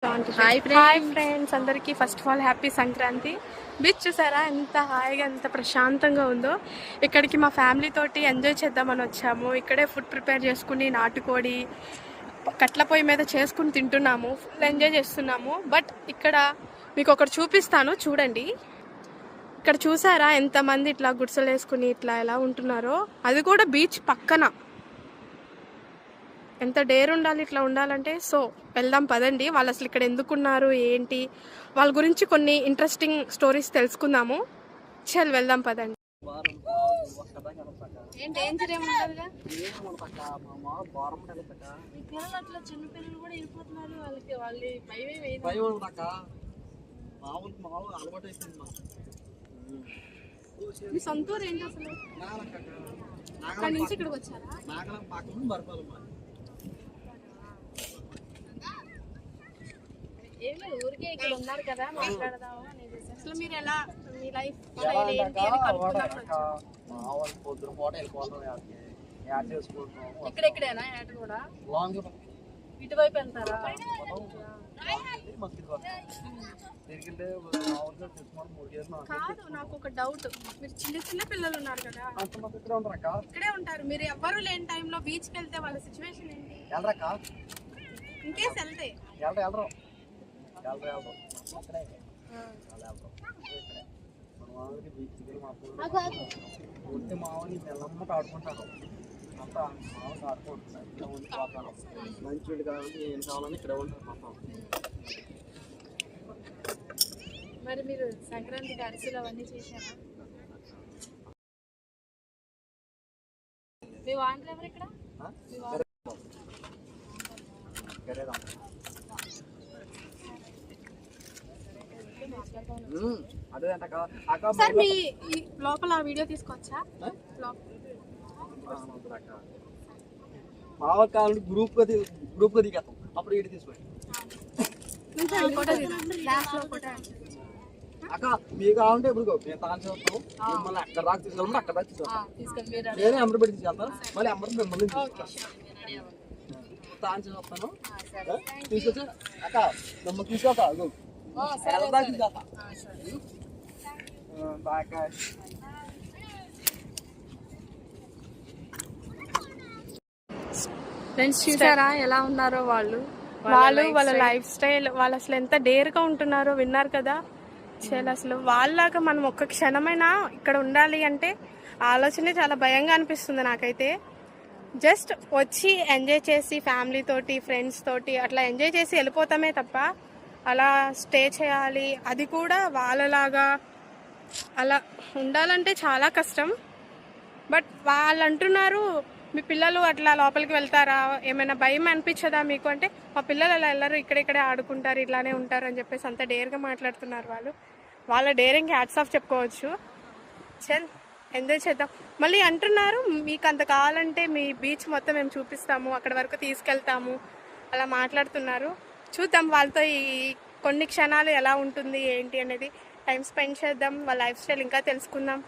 Hi friends అందరికీ first of all happy Sankranti. Beach చూసారా ఎంత హాయిగా ఎంత ప్రశాంతంగా ఉందో. ఇక్కడికి మా ఫ్యామిలీ తోటి ఎంజాయ్ చేద్దామని వచ్చాము. ఇక్కడే ఫుడ్ ప్రిపేర్ చేసుకుని నాటుకోడి కట్ల పొయ్యి మీద చేసుకుని తింటున్నాము. ఫుల్ ఎంజాయ్ చేస్తున్నాము. బట్ ఇక్కడ మీకు ఒకటి చూపిస్తాను చూడండి. ఇక్కడ చూసారా ఎంతమంది ఇట్లా గుడిసెలు వేసుకుని ఇట్లా ఎలా ఉంటున్నారో, అది కూడా బీచ్ పక్కన. ఎంత డేర్ ఉండాలి ఇట్లా ఉండాలంటే. సో వెళ్దాం పదండి, వాళ్ళు అసలు ఇక్కడ ఎందుకున్నారు ఏంటి వాళ్ళ గురించి కొన్ని ఇంట్రెస్టింగ్ స్టోరీస్ తెలుసుకుందాము. చల్ వెళ్దాం పదండి. మీ సొంత ఊరు ఏంటి అసలు? అక్కడి నుంచి ఇక్కడికి వచ్చారా? ఊరికే ఇక్కడ ఉన్నారు కదా, మాట్లాడదాము. అసలు మీరు ఎలా మీ లైఫ్ ఇక్కడెక్కడేనా యాడ్ కూడా ఇటువైపు వెళ్తారా? కాదు, నాకు ఒక డౌట్. మీరు చిన్న చిన్న పిల్లలు ఉన్నారు కదా, ఇక్కడే ఉంటారు. మీరు ఎవరు లేని టైంలో బీచ్కి వెళ్తే వాళ్ళ సిచ్యువేషన్ ఏంటి? ఇంకేస్ వెళ్తే ఆడుకుంటారు మంచి కావాలంటే ఏం కావాలని ఇక్కడ ఉంటారు. మరి మీరు సంక్రాంతికి అరిసెలు అవన్నీ చేశారా? మీ వాంటర్ ఎవరు ఇక్కడ? సార్ మీ లోపల వీడియో తీసుకోవచ్చా? మామూలు కావాలంటే గ్రూప్ గా దిగేస్తాం, అప్పుడు ఇటు తీసుకోండి. అక్క మీకు కావాలంటే ఇప్పుడు మేము తాను చేస్తాం, మిమ్మల్ని అక్కడ దాకా తీసుకెళ్ళి అక్కడ దాకా తీసుకెళ్తాం. నేనే అమృత పెట్టి తీసుకెళ్తాను, మళ్ళీ అమృత మిమ్మల్ని తాను చేస్తాను. తీసుకొచ్చా అక్క మిమ్మల్ని తీసుకెళ్తా ఫ్రెండ్స్ చూసారా ఎలా ఉన్నారో వాళ్ళు వాళ్ళ లైఫ్ స్టైల్. వాళ్ళు అసలు ఎంత డేర్ గా ఉంటున్నారో విన్నారు కదా. అసలు వాళ్ళలాగా మనం ఒక్క క్షణమైనా ఇక్కడ ఉండాలి అంటే ఆలోచనే చాలా భయంగా అనిపిస్తుంది నాకైతే. జస్ట్ వచ్చి ఎంజాయ్ చేసి ఫ్యామిలీ తోటి ఫ్రెండ్స్ తోటి అట్లా ఎంజాయ్ చేసి వెళ్ళిపోతామే తప్ప అలా స్టే చేయాలి, అది కూడా వాళ్ళలాగా అలా ఉండాలంటే చాలా కష్టం. బట్ వాళ్ళు అంటున్నారు మీ పిల్లలు అట్లా లోపలికి వెళ్తారా, ఏమైనా భయం అనిపించదా మీకు అంటే, మా పిల్లలు అలా వెళ్ళరు, ఇక్కడే ఆడుకుంటారు, ఇట్లానే ఉంటారు అని చెప్పేసి అంత డేర్గా మాట్లాడుతున్నారు వాళ్ళు. వాళ్ళ డేరింగ్ హ్యాట్స్ ఆఫ్ చెప్పుకోవచ్చు. చల్ ఎంజాయ్ చేద్దాం. మళ్ళీ అంటున్నారు మీకు అంత కావాలంటే మీ బీచ్ మొత్తం మేము చూపిస్తాము, అక్కడ వరకు తీసుకెళ్తాము అలా మాట్లాడుతున్నారు. చూద్దాం వాళ్ళతో ఈ కొన్ని క్షణాలు ఎలా ఉంటుంది ఏంటి అనేది టైం స్పెండ్ చేద్దాం, వాళ్ళ లైఫ్ స్టైల్ ఇంకా తెలుసుకుందాం.